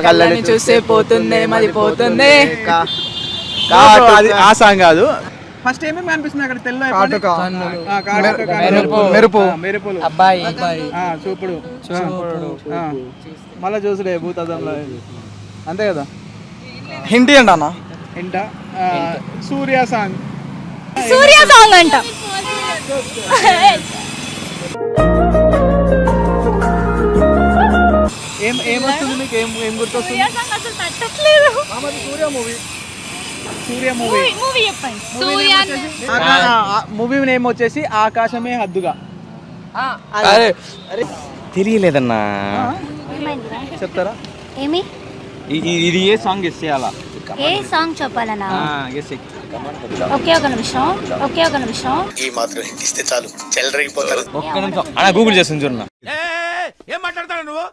కళ్ళని చూస్తే పోతుంది మది పోతుంది. ఆ సాంగ్ కాదు. ఫస్ట్ ఏమేమి కనిపిస్తుంది అక్కడ? తెల్ల మెరుపులు, అబ్బాయి చూపుడు, మళ్ళా చూసుడే భూతదంలో, అంతే కదా. హిందీ అండి అన్న. ఇంట సూర్య సాంగ్ అంట. ఏమొస్తుంది మీకు? ఏం గుర్తొస్తుంది? మూవీ నేమ్ వచ్చేసి ఆకాశమే హద్దుగా. తెలియలేదన్నా, చెప్తారా? ఏమి ఇది ఏ సాంగ్ గెస్ చేయాలా? ఏ సాంగ్ చెప్పాలన్నా? ఒకే ఒక నిమిషం. ఈ మాత్రం ఇస్తే చాలు, చెల్లరగిపోతారు. ఒక్క నిమిషం అన్న, గూగుల్ చేస్తుంది చూడన్నా. ఏం మాట్లాడతాడు నువ్వు?